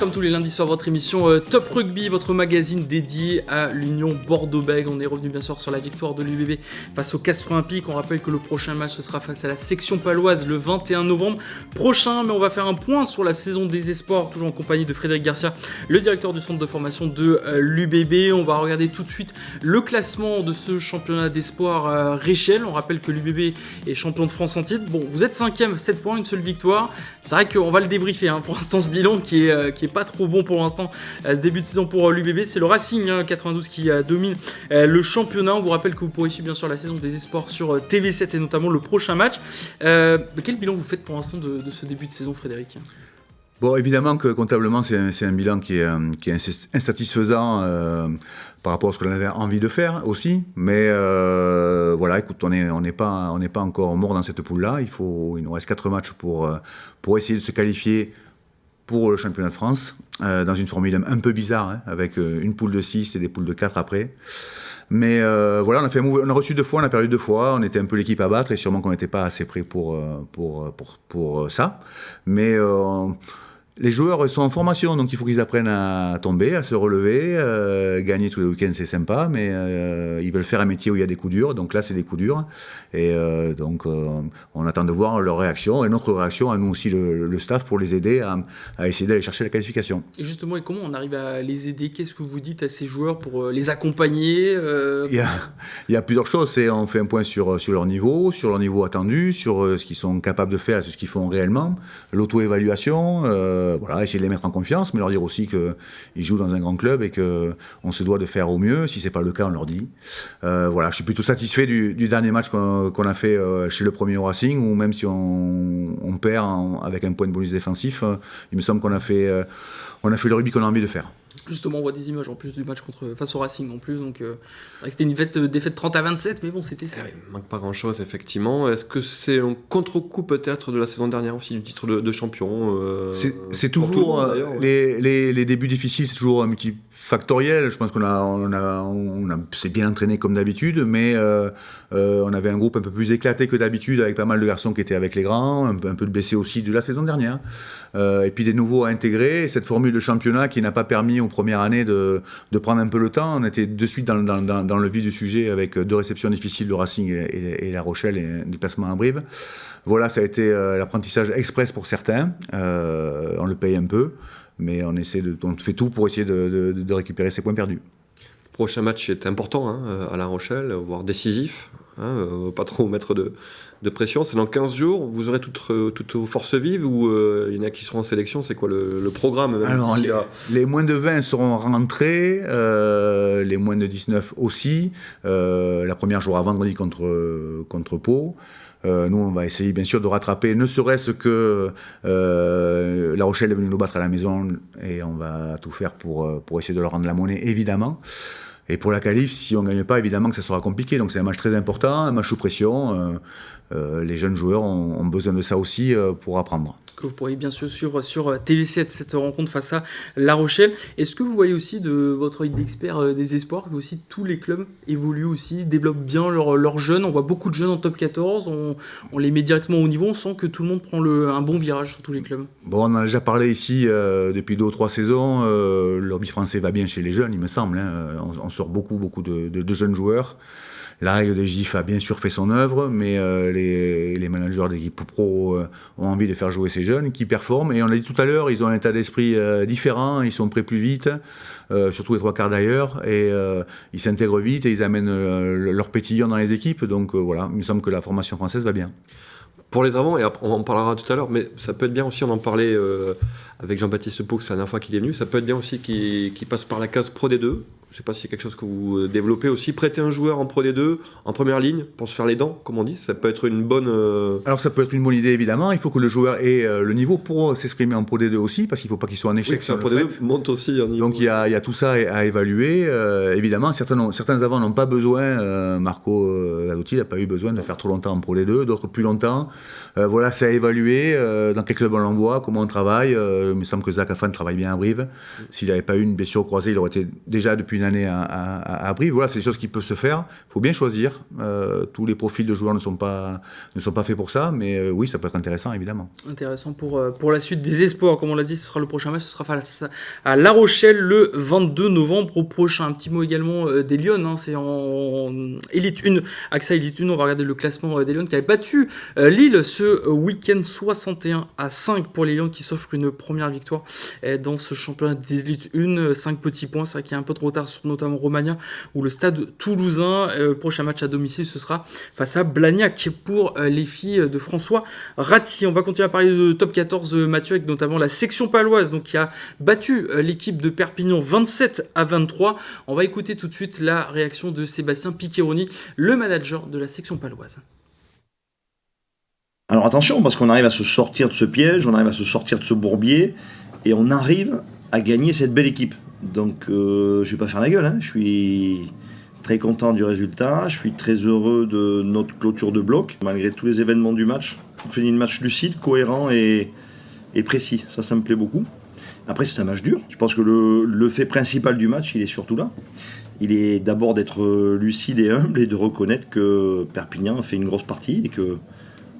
comme tous les lundis soirs, votre émission Top Rugby, votre magazine dédié à l'Union Bordeaux-Bègles. On est revenu bien sûr sur la victoire de l'UBB face au Castres Olympique. On rappelle que le prochain match ce sera face à la section paloise le 21 novembre prochain. Mais on va faire un point sur la saison des espoirs, toujours en compagnie de Frédéric Garcia, le directeur du centre de formation de l'UBB. On va regarder tout de suite le classement de ce championnat d'espoirs Réchelle. On rappelle que l'UBB est champion de France en titre. Bon, vous êtes 5e, 7 points, une seule victoire. C'est vrai qu'on va le débriefer pour l'instant, ce bilan qui est pas trop bon pour l'instant. Ce début de saison pour l'UBB, c'est le Racing 92 qui domine le championnat. On vous rappelle que vous pourrez suivre bien sûr la saison des espoirs sur TV7 et notamment le prochain match. Quel bilan vous faites pour l'instant de ce début de saison, Frédéric ? Bon, évidemment que comptablement, c'est un bilan qui est insatisfaisant par rapport à ce que l'on avait envie de faire aussi. Mais voilà, écoute, on n'est pas encore mort dans cette poule-là. Il nous reste 4 matchs pour essayer de se qualifier pour le championnat de France, dans une formule un peu bizarre, avec une poule de 6 et des poules de 4 après. Mais voilà, on a reçu 2 fois, on a perdu 2 fois, on était un peu l'équipe à battre et sûrement qu'on n'était pas assez prêt pour ça. Mais les joueurs sont en formation, donc il faut qu'ils apprennent à tomber, à se relever. Gagner tous les week-ends, c'est sympa, mais ils veulent faire un métier où il y a des coups durs. Donc là, c'est des coups durs. Et donc, on attend de voir leur réaction et notre réaction à nous aussi, le staff, pour les aider à essayer d'aller chercher la qualification. Et justement, et comment on arrive à les aider ? Qu'est-ce que vous dites à ces joueurs pour les accompagner ? Il y a plusieurs choses. On fait un point sur leur niveau attendu, sur ce qu'ils sont capables de faire, sur ce qu'ils font réellement, l'auto-évaluation, voilà, essayer de les mettre en confiance, mais leur dire aussi qu'ils jouent dans un grand club et qu'on se doit de faire au mieux. Si c'est pas le cas, on leur dit. Voilà, je suis plutôt satisfait du dernier match qu'on a fait chez le premier au Racing, où même si on perd avec un point de bonus défensif, il me semble qu'on a fait le rugby qu'on a envie de faire. Justement, on voit des images en plus du match face au Racing en plus, donc c'était une défaite 30-27, mais bon, c'était ça. Il manque pas grand-chose, effectivement. Est-ce que c'est un contre-coup peut-être de la saison dernière aussi, du titre de champion c'est toujours les débuts difficiles, c'est toujours multifactoriel. Je pense qu'on s'est bien entraîné comme d'habitude, mais on avait un groupe un peu plus éclaté que d'habitude, avec pas mal de garçons qui étaient avec les grands, un peu de blessés aussi de la saison dernière, et puis des nouveaux à intégrer. Cette formule de championnat qui n'a pas permis aux premières années de prendre un peu le temps. On était de suite dans le vif du sujet avec 2 réceptions difficiles, le Racing et La Rochelle, et un déplacement à Brive. Voilà, ça a été l'apprentissage express pour certains. On le paye un peu, mais on fait tout pour essayer de récupérer ces points perdus. Le prochain match est important à La Rochelle, voire décisif. Pas trop mettre de pression. C'est dans 15 jours. Vous aurez toutes vos forces vives ou il y en a qui seront en sélection? C'est quoi le programme? Alors, les moins de 20 seront rentrés, les moins de 19 aussi. La première jouera vendredi contre Pau. Nous, on va essayer bien sûr de rattraper, ne serait-ce que La Rochelle est venue nous battre à la maison, et on va tout faire pour essayer de leur rendre la monnaie, évidemment. Et pour la qualif, si on ne gagne pas, évidemment que ça sera compliqué. Donc c'est un match très important, un match sous pression. Les jeunes joueurs ont besoin de ça aussi pour apprendre. Que vous pourriez bien sûr suivre sur TV7 cette rencontre face à La Rochelle. Est-ce que vous voyez aussi de votre œil d'expert des espoirs que aussi tous les clubs évoluent aussi, développent bien leurs jeunes? On voit beaucoup de jeunes en top 14, on les met directement au niveau, on sent que tout le monde prend un bon virage sur tous les clubs. Bon, on en a déjà parlé ici depuis 2 ou 3 saisons. Le rugby français va bien chez les jeunes, il me semble. On sort beaucoup de jeunes joueurs. La règle des GIF a bien sûr fait son œuvre, mais les managers d'équipe pro ont envie de faire jouer ces jeunes qui performent. Et on l'a dit tout à l'heure, ils ont un état d'esprit différent, ils sont prêts plus vite, surtout les 3 quarts d'ailleurs, et ils s'intègrent vite et ils amènent leur pétillant dans les équipes. Donc voilà, il me semble que la formation française va bien. Pour les avants, et on en parlera tout à l'heure, mais ça peut être bien aussi, on en parlait avec Jean-Baptiste Poux la dernière fois qu'il est venu, ça peut être bien aussi qu'il passe par la case Pro D2. Je ne sais pas si c'est quelque chose que vous développez aussi. Prêter un joueur en Pro D2, en première ligne, pour se faire les dents, comme on dit, ça peut être une bonne... Alors ça peut être une bonne idée, évidemment. Il faut que le joueur ait le niveau pour s'exprimer en Pro D2 aussi, parce qu'il ne faut pas qu'il soit en échec. Oui, que Pro D2 monte aussi un niveau. Donc il y a tout ça à évaluer. Évidemment, certains avants n'ont pas besoin. Marco Gadotti n'a pas eu besoin de faire trop longtemps en Pro D2, d'autres plus longtemps. Voilà, c'est à évaluer. Dans quel club on l'envoie, comment on travaille. Il me semble que Zach Afan travaille bien à Brive. S'il n'avait pas eu une blessure croisée, il aurait été déjà depuis une année à Brive. Voilà, c'est des choses qui peuvent se faire. Il faut bien choisir. Tous les profils de joueurs ne sont pas faits pour ça, mais oui, ça peut être intéressant, évidemment. Intéressant pour la suite des espoirs. Comme on l'a dit, ce sera le prochain match. Ce sera face à La Rochelle le 22 novembre au prochain. Un petit mot également des Lions. Hein, c'est en Elite 1. AXA Elite 1, on va regarder le classement des Lions qui avait battu Lille ce week-end 61-5 pour les Lions qui s'offrent une première victoire dans ce championnat d'Elite 1. 5 petits points. C'est vrai qu'il y a un peu de retard sur notamment Romagna ou le stade toulousain. Prochain match à domicile, ce sera face à Blagnac pour les filles de François Ratti. On va continuer à parler de top 14, Mathieu, avec notamment la section paloise donc, qui a battu l'équipe de Perpignan 27-23. On va écouter tout de suite la réaction de Sébastien Piccheroni, le manager de la section paloise. Alors attention, parce qu'on arrive à se sortir de ce piège, on arrive à se sortir de ce bourbier, et on arrive à gagner cette belle équipe. Donc je ne vais pas faire la gueule, hein. Je suis très content du résultat, je suis très heureux de notre clôture de bloc. Malgré tous les événements du match, on fait un match lucide, cohérent et précis. Ça me plaît beaucoup. Après, c'est un match dur. Je pense que le fait principal du match, il est surtout là. Il est d'abord d'être lucide et humble et de reconnaître que Perpignan a fait une grosse partie et que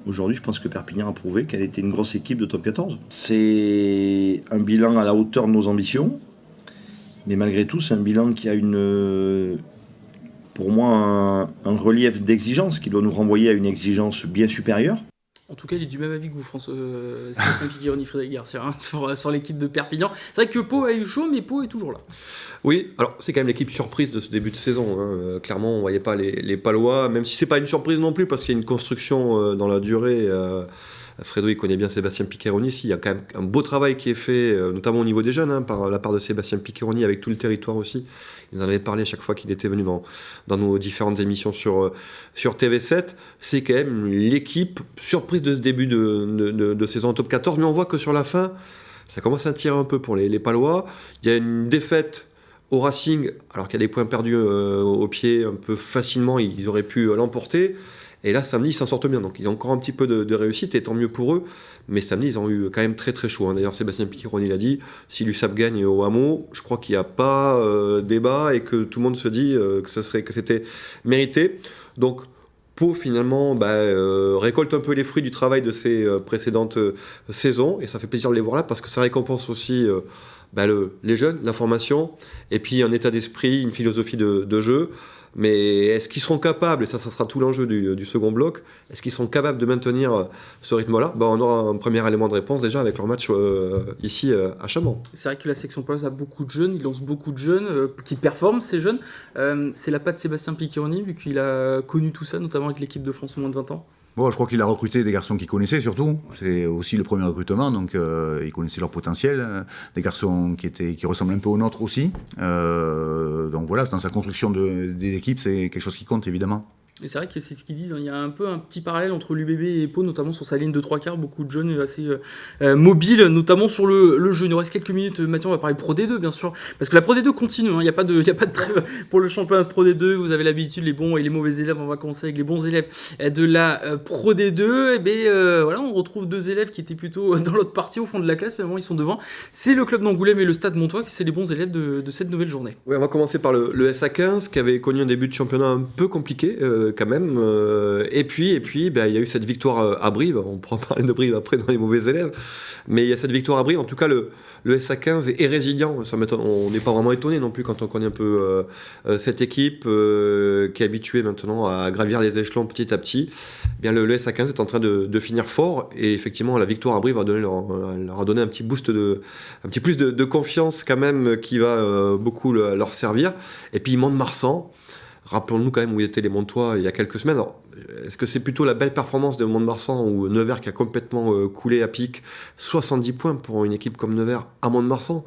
aujourd'hui, je pense que Perpignan a prouvé qu'elle était une grosse équipe de top 14. C'est un bilan à la hauteur de nos ambitions, mais malgré tout, c'est un bilan qui a pour moi un relief d'exigence qui doit nous renvoyer à une exigence bien supérieure. En tout cas, il est du même avis que vous, Sébastien Piccheroni, Frédéric Garcia, hein, sur l'équipe de Perpignan. C'est vrai que Pau a eu chaud, mais Pau est toujours là. Oui, alors c'est quand même l'équipe surprise de ce début de saison. Hein. Clairement, on ne voyait pas les Palois, même si ce n'est pas une surprise non plus, parce qu'il y a une construction dans la durée. Fredo, il connaît bien Sébastien Piccheroni. Il y a quand même un beau travail qui est fait, notamment au niveau des jeunes, hein, par la part de Sébastien Piccheroni, avec tout le territoire aussi. Il nous en avait parlé à chaque fois qu'il était venu dans nos différentes émissions sur TV7. C'est quand même l'équipe surprise de ce début de saison en top 14. Mais on voit que sur la fin, ça commence à tirer un peu pour les Palois. Il y a une défaite au Racing, alors qu'il y a des points perdus au pied un peu facilement. Ils auraient pu l'emporter. Et là, samedi, ils s'en sortent bien. Donc, il y a encore un petit peu de réussite, et tant mieux pour eux. Mais samedi, ils ont eu quand même très très chaud. Hein. D'ailleurs, Sébastien Piccheroni l'a dit, si l'USAP gagne au Hameau, je crois qu'il n'y a pas débat et que tout le monde se dit que c'était mérité. Donc, Pau, finalement, récolte un peu les fruits du travail de ses précédentes saisons. Et ça fait plaisir de les voir là parce que ça récompense aussi les jeunes, la formation, et puis un état d'esprit, une philosophie de jeu. Mais est-ce qu'ils seront capables, et ça sera tout l'enjeu du second bloc, est-ce qu'ils seront capables de maintenir ce rythme-là ? On aura un premier élément de réponse déjà avec leur match ici à Chamond. C'est vrai que la section paloise a beaucoup de jeunes, il lance beaucoup de jeunes qui performent, ces jeunes. C'est la patte Sébastien Piccheroni, vu qu'il a connu tout ça, notamment avec l'équipe de France au moins de 20 ans. Bon, je crois qu'il a recruté des garçons qu'il connaissait surtout. C'est aussi le premier recrutement, donc il connaissait leur potentiel. Des garçons qui ressemblent un peu aux nôtres aussi. Donc voilà, dans sa construction des équipes, c'est quelque chose qui compte évidemment. Et c'est vrai que c'est ce qu'ils disent, hein. Il y a un peu un petit parallèle entre l'UBB et Pau, notamment sur sa ligne de 3/4, beaucoup de jeunes assez mobiles, notamment sur le jeu. Il nous reste quelques minutes, Mathieu, on va parler Pro D2 bien sûr, parce que la Pro D2 continue, hein. Il n'y a pas de trêve pour le championnat de Pro D2, vous avez l'habitude, les bons et les mauvais élèves, on va commencer avec les bons élèves de la Pro D2, voilà, on retrouve deux élèves qui étaient plutôt dans l'autre partie, au fond de la classe, finalement ils sont devant, c'est le club d'Angoulême et le Stade Montois, qui c'est les bons élèves de cette nouvelle journée. Oui, on va commencer par le SA15, qui avait connu un début de championnat un peu compliqué, quand même, et puis il y a eu cette victoire à Brive. On pourra parler de Brive après dans les mauvais élèves, mais il y a cette victoire à Brive. En tout cas, le SA15 est résilient. On n'est pas vraiment étonné non plus quand on connaît un peu cette équipe qui est habituée maintenant à gravir les échelons petit à petit. Bien, le SA15 est en train de finir fort, et effectivement la victoire à Brive leur a donné un petit plus de confiance quand même, qui va beaucoup leur servir. Et puis Mont-de-Marsan, rappelons-nous quand même où étaient les Montois il y a quelques semaines. Alors, est-ce que c'est plutôt la belle performance de Mont-de-Marsan ou Nevers qui a complètement coulé à pic ? 70 points pour une équipe comme Nevers à Mont-de-Marsan,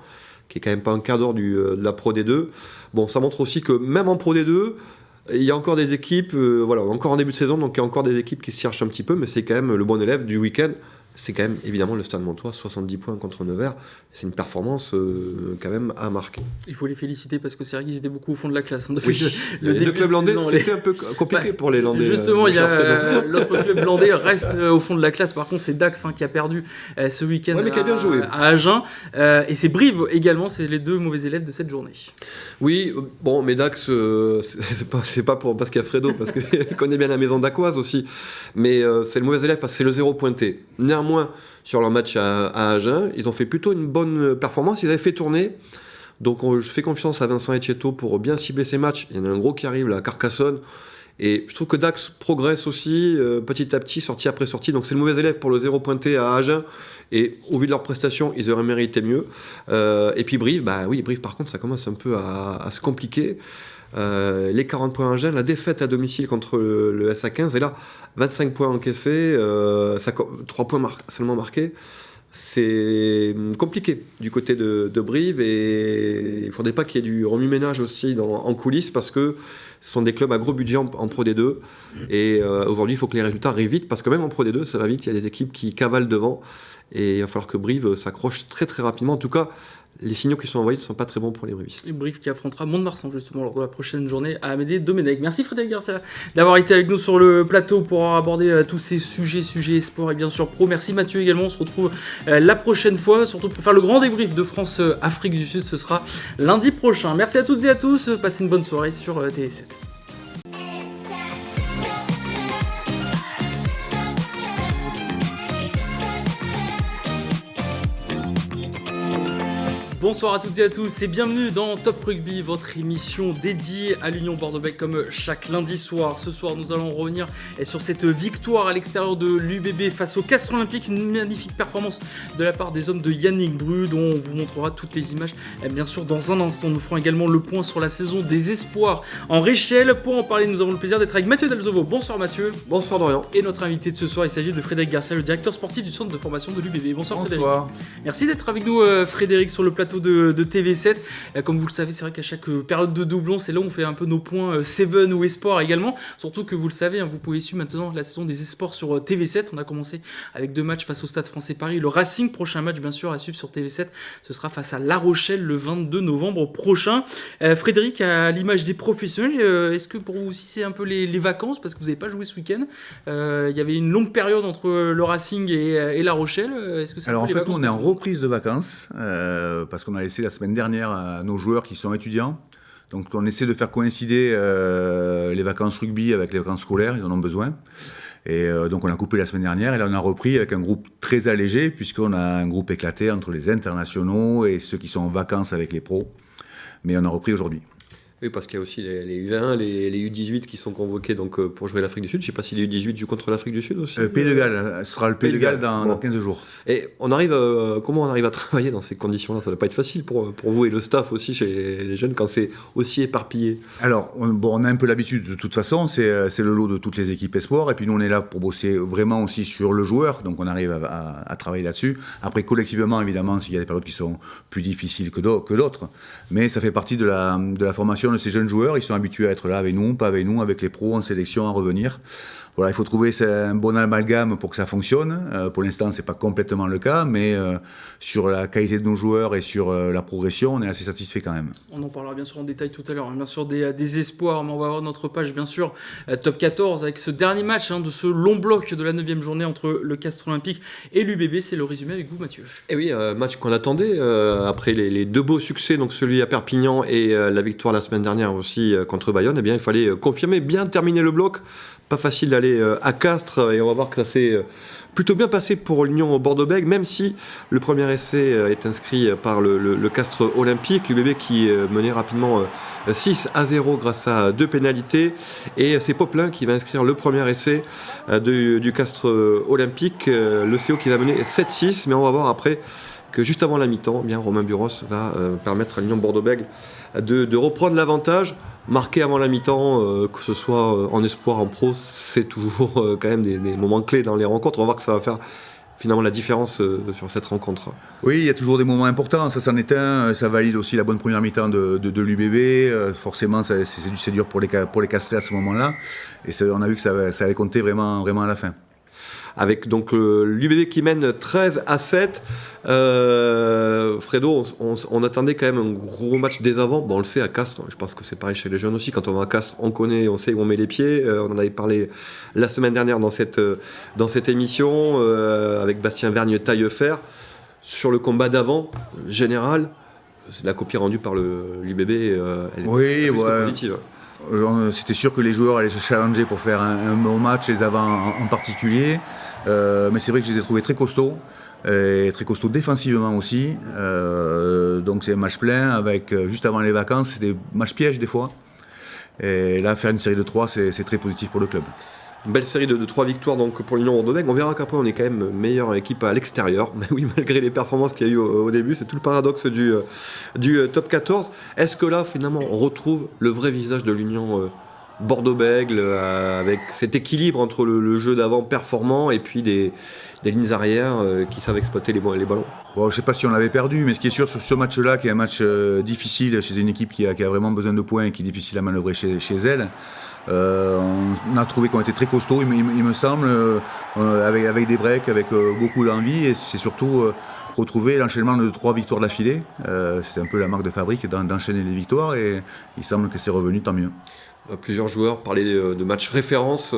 qui est quand même pas un quart d'heure de la Pro D2. Bon, ça montre aussi que même en Pro D2, il y a encore des équipes, encore en début de saison, donc il y a encore des équipes qui se cherchent un petit peu, mais c'est quand même le bon élève du week-end. c'est quand même évidemment le Stade Montois, 70 points contre Nevers, c'est une performance quand même à marquer. Il faut les féliciter parce que c'est vrai qu'ils étaient beaucoup au fond de la classe. Depuis Oui, le début deux clubs de landais, saison, c'était un peu compliqué pour les Landais. Justement, il y a l'autre club landais reste au fond de la classe. Par contre, c'est Dax qui a perdu ce week-end mais qui a bien joué. à Agen. Et c'est Brive également, c'est les deux mauvais élèves de cette journée. Oui, bon, mais Dax, c'est pas parce qu'il y a Fredo, parce qu'il connaît bien la maison d'Aquoise aussi. Mais c'est le mauvais élève parce que c'est le 0 pointé. Néanmoins, sur leur match à Agen, ils ont fait plutôt une bonne performance. Ils avaient fait tourner. Donc je fais confiance à Vincent Etcheto pour bien cibler ses matchs. Il y en a un gros qui arrive là, à Carcassonne. Et je trouve que Dax progresse aussi petit à petit, sortie après sortie. Donc c'est le mauvais élève pour le 0 pointé à Agen. Et au vu de leurs prestations, ils auraient mérité mieux. Et puis Brive, Brive par contre, ça commence un peu à se compliquer. Les 40 points à Agen, la défaite à domicile contre le SA15, et là, 25 points encaissés, 3 points seulement marqués. C'est compliqué du côté de Brive, et il ne faudrait pas qu'il y ait du remue-ménage aussi en coulisses, parce que ce sont des clubs à gros budget en Pro D2, et aujourd'hui il faut que les résultats arrivent vite, parce que même en Pro D2 ça va vite, il y a des équipes qui cavalent devant, et il va falloir que Brive s'accroche très très rapidement. En tout cas, les signaux qui sont envoyés ne sont pas très bons pour les brivistes. Et Brive qui affrontera Mont-de-Marsan justement lors de la prochaine journée à Amédée Domenech. Merci Frédéric Garcia d'avoir été avec nous sur le plateau pour aborder tous ces sujets sport et bien sûr pro. Merci Mathieu également, on se retrouve la prochaine fois, surtout pour faire le grand débrief de France-Afrique du Sud, ce sera lundi prochain. Merci à toutes et à tous, passez une bonne soirée sur TV7. Bonsoir à toutes et à tous et bienvenue dans Top Rugby, votre émission dédiée à l'Union Bordeaux-Bègles comme chaque lundi soir. Ce soir, nous allons revenir sur cette victoire à l'extérieur de l'UBB face au Castres Olympique. Une magnifique performance de la part des hommes de Yannick Bru, dont on vous montrera toutes les images bien sûr dans un instant. Nous ferons également le point sur la saison des espoirs en Réchelle. Pour en parler, nous avons le plaisir d'être avec Mathieu Delzovo. Bonsoir Mathieu. Bonsoir Dorian. Et notre invité de ce soir, il s'agit de Frédéric Garcia, le directeur sportif du centre de formation de l'UBB. Bonsoir Frédéric. Merci d'être avec nous Frédéric sur le plateau de TV7. Comme vous le savez, c'est vrai qu'à chaque période de doublon, c'est là où on fait un peu nos points Seven ou Esport également. Surtout que vous le savez, vous pouvez suivre maintenant la saison des Esports sur TV7. On a commencé avec 2 matchs face au Stade Français Paris. Le Racing, prochain match bien sûr à suivre sur TV7, ce sera face à La Rochelle le 22 novembre prochain. Frédéric, à l'image des professionnels, est-ce que pour vous aussi c'est un peu les vacances parce que vous n'avez pas joué ce week-end? Il y avait une longue période entre le Racing et La Rochelle. Est-ce que c'est Alors en fait, vacances nous, on est en reprise de vacances parce qu'on a laissé la semaine dernière à nos joueurs qui sont étudiants. Donc on essaie de faire coïncider les vacances rugby avec les vacances scolaires, ils en ont besoin. Et donc on a coupé la semaine dernière et là on a repris avec un groupe très allégé puisqu'on a un groupe éclaté entre les internationaux et ceux qui sont en vacances avec les pros. Mais on a repris aujourd'hui. Oui, parce qu'il y a aussi les U20, les U18 qui sont convoqués donc, pour jouer l'Afrique du Sud. Je ne sais pas si les U18 jouent contre l'Afrique du Sud aussi. Pays de Galles, ce sera le Pays de Galles dans 15 jours. Et comment on arrive à travailler dans ces conditions-là? Ça ne doit pas être facile pour vous et le staff aussi chez les jeunes quand c'est aussi éparpillé. Alors, on a un peu l'habitude de toute façon, c'est le lot de toutes les équipes espoirs. Et puis nous, on est là pour bosser vraiment aussi sur le joueur. Donc on arrive à travailler là-dessus. Après, collectivement, évidemment, s'il y a des périodes qui sont plus difficiles que d'autres. Mais ça fait partie de la formation de ces jeunes joueurs. Ils sont habitués à être là avec nous, pas avec nous, avec les pros en sélection, à revenir. Voilà, il faut trouver un bon amalgame pour que ça fonctionne. Pour l'instant, c'est pas complètement le cas, mais sur la qualité de nos joueurs et sur la progression, on est assez satisfait quand même. On en parlera bien sûr en détail tout à l'heure, bien sûr des espoirs, mais on va avoir notre page bien sûr top 14 avec ce dernier match de ce long bloc de la 9e journée entre le Castres Olympique et l'UBB. C'est le résumé avec vous Mathieu. Et oui, match qu'on attendait après les 2 beaux succès, donc celui à Perpignan et la victoire la semaine dernière aussi contre Bayonne. Eh bien, il fallait confirmer, bien terminer le bloc. Pas facile d'aller à Castres et on va voir que ça s'est plutôt bien passé pour l'Union Bordeaux-Bègles, même si le premier essai est inscrit par le Castres Olympique, l'UBB qui menait rapidement 6-0 grâce à 2 pénalités, et c'est Poplin qui va inscrire le premier essai du Castres Olympique, le CO qui va mener 7-6, mais on va voir après que juste avant la mi-temps, bien Romain Buros va permettre à l'Union Bordeaux-Bègles de reprendre l'avantage. Marquer avant la mi-temps, que ce soit en espoir, en pro, c'est toujours quand même des moments clés dans les rencontres. On va voir que ça va faire finalement la différence sur cette rencontre. Oui, il y a toujours des moments importants, ça s'en est un, ça valide aussi la bonne première mi-temps de l'UBB, forcément c'est dur pour les Castrés à ce moment-là, et on a vu que ça allait compter vraiment à la fin. avec donc l'UBB qui mène 13-7. Fredo, on attendait quand même un gros match dès avant. Bon, on le sait à Castres, je pense que c'est pareil chez les jeunes aussi. Quand on va à Castres, on connaît, on sait où on met les pieds. On en avait parlé la semaine dernière dans cette émission avec Bastien Vergne-Taillefer sur le combat d'avant général. La copie rendue par l'UBB, elle est plus que positive. C'était sûr que les joueurs allaient se challenger pour faire un bon match, les avants en particulier. Mais c'est vrai que je les ai trouvés très costauds. Et très costaud défensivement aussi. Donc c'est un match plein avec juste avant les vacances, c'est des matchs pièges des fois. Et là, faire une série de 3, c'est très positif pour le club. Une belle série de 3 victoires donc pour l'Union Bordeaux-Bègles. On verra qu'après on est quand même meilleure équipe à l'extérieur. Mais oui, malgré les performances qu'il y a eu au début, c'est tout le paradoxe du top 14. Est-ce que là, finalement, on retrouve le vrai visage de l'Union Bordeaux-Bègles avec cet équilibre entre le jeu d'avant performant et puis des lignes arrière qui savent exploiter les ballons? Bon, je ne sais pas si on l'avait perdu, mais ce qui est sûr sur ce match-là, qui est un match difficile chez une équipe qui a vraiment besoin de points et qui est difficile à manœuvrer chez elle, on a trouvé qu'on était très costaud, il me semble, avec des breaks, avec beaucoup d'envie, et c'est surtout retrouver l'enchaînement de 3 victoires d'affilée. C'est un peu la marque de fabrique d'enchaîner les victoires, et il semble que c'est revenu, tant mieux. Plusieurs joueurs parlaient de matchs référence,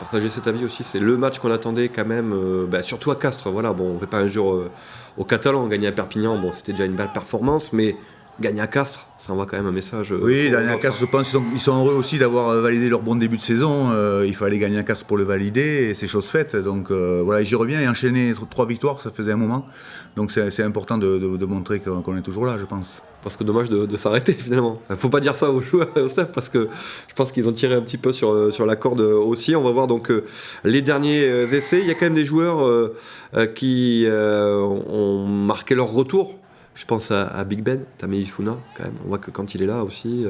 partageaient cet avis aussi. C'est le match qu'on attendait quand même, surtout à Castres. Voilà, bon, on fait pas un jour au Catalan, gagner à Perpignan, bon, c'était déjà une belle performance, mais gagner à Castres, ça envoie quand même un message. Oui, gagner à Castres, je pense qu'ils sont heureux aussi d'avoir validé leur bon début de saison. Il fallait gagner à Castres pour le valider, et c'est chose faite. Donc voilà, j'y reviens, et enchaîner 3 victoires, ça faisait un moment. Donc c'est important de montrer qu'on est toujours là, je pense. Parce que dommage de s'arrêter finalement. Il ne faut pas dire ça aux joueurs, au staff, parce que je pense qu'ils ont tiré un petit peu sur la corde aussi. On va voir donc les derniers essais. Il y a quand même des joueurs qui ont marqué leur retour. Je pense à Big Ben, Tamei Funa, quand même. On voit que quand il est là aussi,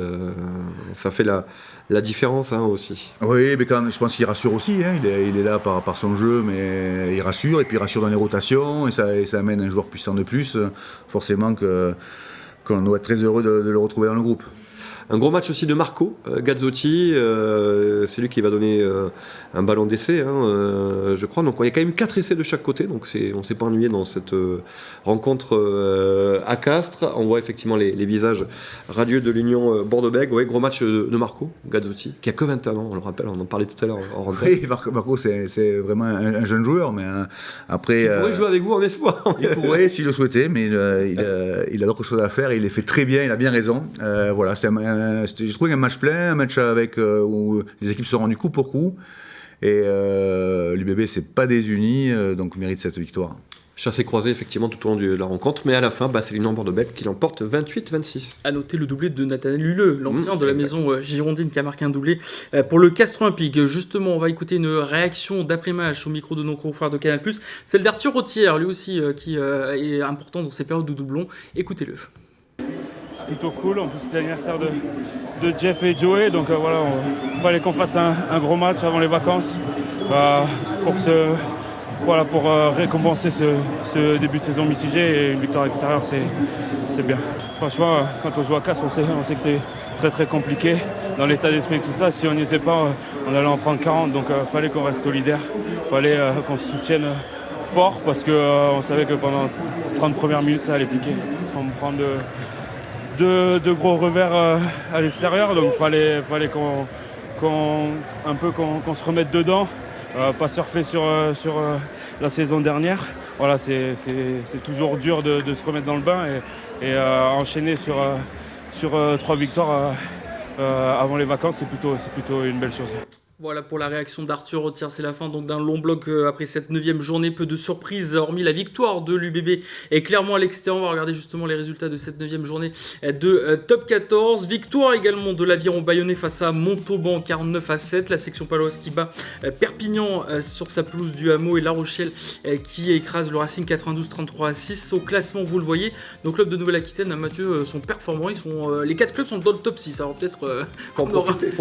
ça fait la différence aussi. Oui, mais je pense qu'il rassure aussi. Il est là par son jeu, mais il rassure. Et puis il rassure dans les rotations. Et ça amène un joueur puissant de plus. Forcément qu'on doit être très heureux de le retrouver dans le groupe. Un gros match aussi de Marco Gazzotti, c'est lui qui va donner un ballon d'essai, je crois. Donc il y a quand même 4 essais de chaque côté, donc on ne s'est pas ennuyé dans cette rencontre à Castres. On voit effectivement les visages radieux de l'Union Bordeaux-Bègles. Ouais, gros match de Marco Gazzotti, qui a que 21 ans, on le rappelle, on en parlait tout à l'heure en antenne. Oui, Marco, c'est vraiment un jeune joueur, mais après... Il pourrait jouer avec vous en espoir. Il pourrait, s'il le souhaitait, mais il a d'autres choses à faire, et il les fait très bien, il a bien raison. Voilà, j'ai trouvé un match plein, un match où les équipes se sont rendues coup pour coup, et l'UBB s'est pas désuni, donc mérite cette victoire. Chassé croisé effectivement tout au long de la rencontre, mais à la fin, c'est l'Union Bordeaux-Bègles qui l'emporte 28-26. À noter le doublé de Nathanaël Huleux, l'ancien de la maison girondine qui a marqué un doublé pour le Castres Olympique. Justement, on va écouter une réaction d'après-match au micro de nos confrères de Canal+, celle d'Arthur Rothière, lui aussi qui est important dans ces périodes de doublons. Écoutez-le. Plutôt cool, en plus c'était l'anniversaire de Jeff et Joey, donc voilà, il fallait qu'on fasse un gros match avant les vacances pour récompenser ce début de saison mitigé, et une victoire extérieure c'est bien. Franchement, quand on joue à Castres, on sait que c'est très très compliqué dans l'état d'esprit et tout ça. Si on n'y était pas, on allait en prendre 40, donc il fallait qu'on reste solidaire, il fallait qu'on se soutienne fort, parce qu'on savait que pendant 30 premières minutes ça allait piquer. On me prend de gros revers à l'extérieur, donc il fallait qu'on se remette dedans, pas surfer sur la saison dernière. Voilà, c'est toujours dur de se remettre dans le bain, et enchaîner sur 3 victoires avant les vacances, c'est plutôt une belle chose. Voilà pour la réaction d'Arthur Rothière, c'est la fin donc d'un long bloc après cette 9e journée. Peu de surprises, hormis la victoire de l'UBB et clairement à l'extérieur. On va regarder justement les résultats de cette 9e journée de top 14. Victoire également de l'Aviron Bayonnais face à Montauban 49-7. La section paloise qui bat Perpignan sur sa pelouse du Hameau, et La Rochelle qui écrase le Racing 92-33-6. Au classement, vous le voyez, nos clubs de Nouvelle-Aquitaine, Mathieu, sont performants. Les 4 clubs sont dans le top 6. Alors peut-être faut en profiter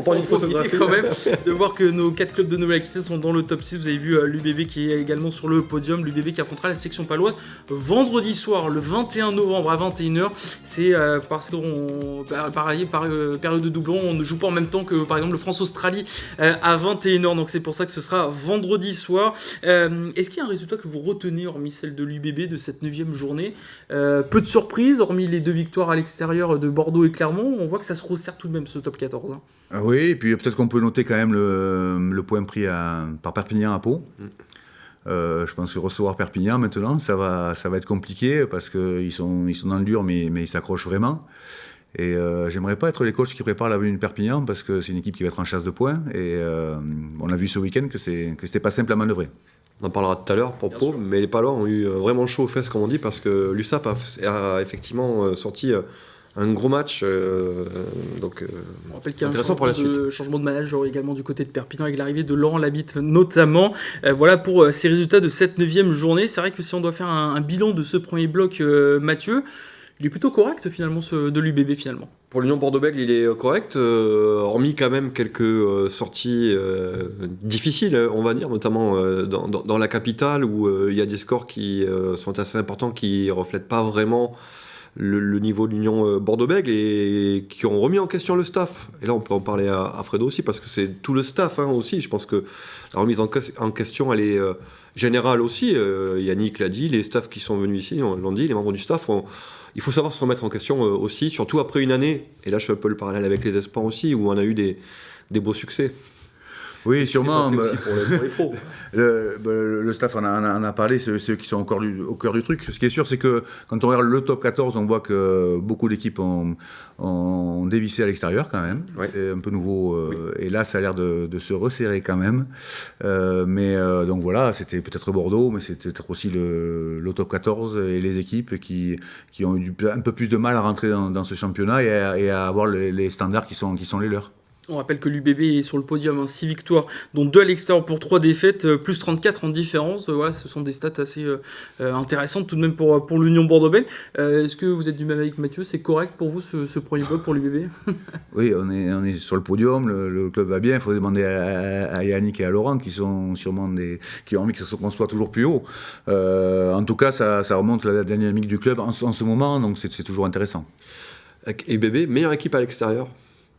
quand même de voir voir que nos 4 clubs de Nouvelle-Aquitaine sont dans le top 6. Vous avez vu l'UBB qui est également sur le podium. L'UBB qui affrontera la section paloise vendredi soir, le 21 novembre à 21h. C'est parce qu'on, pareil, période de doublon, on ne joue pas en même temps que par exemple le France-Australie à 21h. Donc c'est pour ça que ce sera vendredi soir. Est-ce qu'il y a un résultat que vous retenez, hormis celle de l'UBB, de cette 9e journée? Peu de surprises, hormis les 2 victoires à l'extérieur de Bordeaux et Clermont. On voit que ça se resserre tout de même ce top 14. Hein. Oui, et puis peut-être qu'on peut noter quand même le point pris par Perpignan à Pau. Je pense que recevoir Perpignan maintenant, ça va être compliqué parce qu'ils sont dans le dur, mais ils s'accrochent vraiment. Et j'aimerais pas être les coachs qui préparent la venue de Perpignan parce que c'est une équipe qui va être en chasse de points. Et on a vu ce week-end que c'était pas simple à manœuvrer. On en parlera tout à l'heure pour Pau, mais les Palois ont eu vraiment chaud aux fesses, comme on dit, parce que l'USAP a effectivement sorti un gros match. Donc, on rappelle qu'il y a intéressant pour la suite. Changement de manager également du côté de Perpignan avec l'arrivée de Laurent Labitte notamment. Voilà pour ces résultats de cette 9e journée. C'est vrai que si on doit faire un bilan de ce premier bloc, Mathieu, il est plutôt correct finalement de l'UBB finalement. Pour l'Union Bordeaux-Bègles, il est correct, hormis quand même quelques sorties difficiles, on va dire, notamment dans la capitale où il y a des scores qui sont assez importants, qui ne reflètent pas vraiment le niveau de l'Union Bordeaux-Bègles et qui ont remis en question le staff. Et là, on peut en parler à Fredo aussi, parce que c'est tout le staff aussi. Je pense que la remise en question, elle est générale aussi. Yannick l'a dit, les staffs qui sont venus ici l'ont dit, les membres du staff il faut savoir se remettre en question aussi, surtout après une année, et là je fais un peu le parallèle avec les Espoirs aussi, où on a eu des beaux succès. Oui, sûrement. Aussi pour les pros. Le staff en a parlé, c'est ceux qui sont au cœur du truc. Ce qui est sûr, c'est que quand on regarde le top 14, on voit que beaucoup d'équipes ont dévissé à l'extérieur quand même. Ouais. C'est un peu nouveau. Et là, ça a l'air de se resserrer quand même. Donc voilà, c'était peut-être Bordeaux, mais c'était peut-être aussi le top 14 et les équipes qui ont eu un peu plus de mal à rentrer dans ce championnat et à avoir les standards qui sont les leurs. On rappelle que l'UBB est sur le podium, 6 victoires, dont 2 à l'extérieur pour 3 défaites, plus 34 en différence. Voilà, ce sont des stats assez intéressantes tout de même pour l'Union Bordeaux-Bègles. Est-ce que vous êtes du même avec Mathieu? C'est correct pour vous ce premier bloc pour l'UBB? Oui, on est sur le podium, le club va bien. Il faut demander à Yannick et à Laurent qui sont sûrement qui ont envie qu'on soit toujours plus haut. En tout cas, ça remonte la dynamique du club en ce moment, donc c'est toujours intéressant. UBB, meilleure équipe à l'extérieur.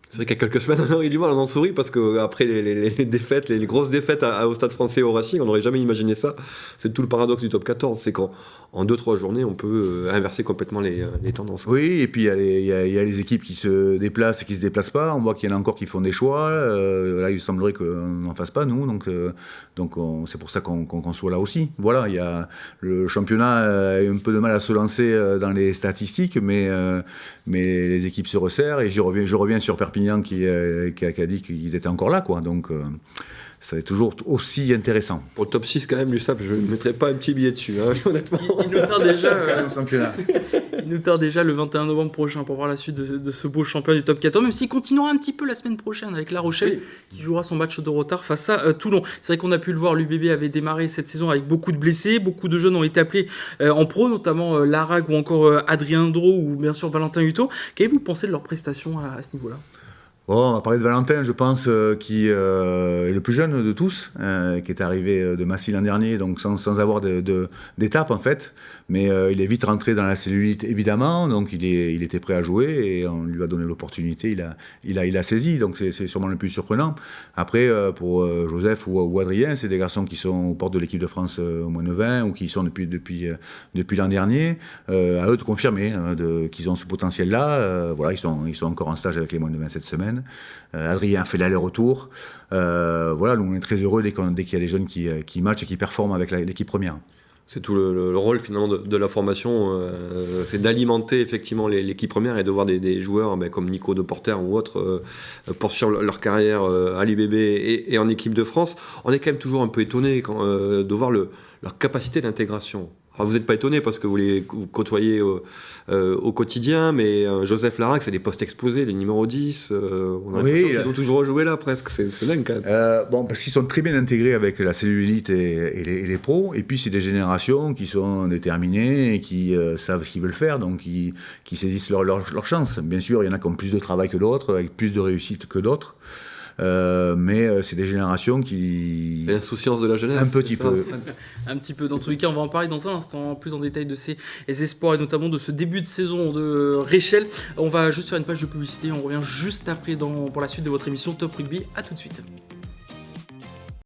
C'est vrai qu'il y a quelques semaines, on aurait du mal, on en sourit parce qu'après les défaites, les grosses défaites au Stade Français au Racing, on n'aurait jamais imaginé ça. C'est tout le paradoxe du top 14, c'est qu'en 2-3 journées, on peut inverser complètement les tendances. Oui, et puis il y a les équipes qui se déplacent et qui ne se déplacent pas. On voit qu'il y en a encore qui font des choix. Là, il semblerait qu'on n'en fasse pas, nous. Donc c'est pour ça qu'on soit là aussi. Voilà, le championnat a un peu de mal à se lancer dans les statistiques, mais les équipes se resserrent. Et je reviens sur Perpignan qui a dit qu'ils étaient encore là, quoi. Donc c'est toujours aussi intéressant. Pour le top 6 quand même, l'USAP, je ne mettrais pas un petit billet dessus, honnêtement. Il nous tarde déjà le 21 novembre prochain pour voir la suite de ce beau championnat du top 14, même s'il continuera un petit peu la semaine prochaine avec La Rochelle, qui jouera son match de retard face à Toulon. C'est vrai qu'on a pu le voir, l'UBB avait démarré cette saison avec beaucoup de blessés, beaucoup de jeunes ont été appelés en pro, notamment Larague ou encore Adrien Dro ou bien sûr Valentin Hutto. Qu'avez-vous pensé de leur prestation à ce niveau-là? Bon, on va parler de Valentin, je pense, qui est le plus jeune de tous, qui est arrivé de Massy l'an dernier, donc sans avoir d'étape en fait. Mais il est vite rentré dans la cellulite, évidemment, donc il était prêt à jouer et on lui a donné l'opportunité, il a saisi, donc c'est sûrement le plus surprenant. Après, pour Joseph ou Adrien, c'est des garçons qui sont aux portes de l'équipe de France au moins de 20 ou qui y sont depuis l'an dernier. À eux de confirmer qu'ils ont ce potentiel-là. Voilà, ils sont encore en stage avec les moins de 20 cette semaine. Adrien fait l'aller-retour. Voilà, nous on est très heureux dès qu'il y a des jeunes qui matchent et qui performent avec l'équipe première. C'est tout le rôle finalement de la formation, c'est d'alimenter effectivement l'équipe première et de voir des joueurs comme Nico de Porter ou autres poursuivre leur carrière à l'UBB et en équipe de France. On est quand même toujours un peu étonné de voir leur capacité d'intégration. Alors vous n'êtes pas étonné parce que vous les côtoyez au quotidien, mais Joseph Larac, c'est des postes exposés, les numéros 10. Ils ont toujours joué là presque, c'est dingue quand même. Parce qu'ils sont très bien intégrés avec la cellulite et les pros, et puis c'est des générations qui sont déterminées et qui savent ce qu'ils veulent faire, donc qui saisissent leur chance. Bien sûr, il y en a qui ont plus de travail que d'autres, avec plus de réussite que d'autres. mais c'est des générations qui... L'insouciance de la jeunesse. Un petit peu. Un petit peu. Dans tous les cas, on va en parler dans un instant, plus en détail de ces espoirs et notamment de ce début de saison de Réchel. On va juste faire une page de publicité. On revient juste après pour la suite de votre émission Top Rugby. À tout de suite.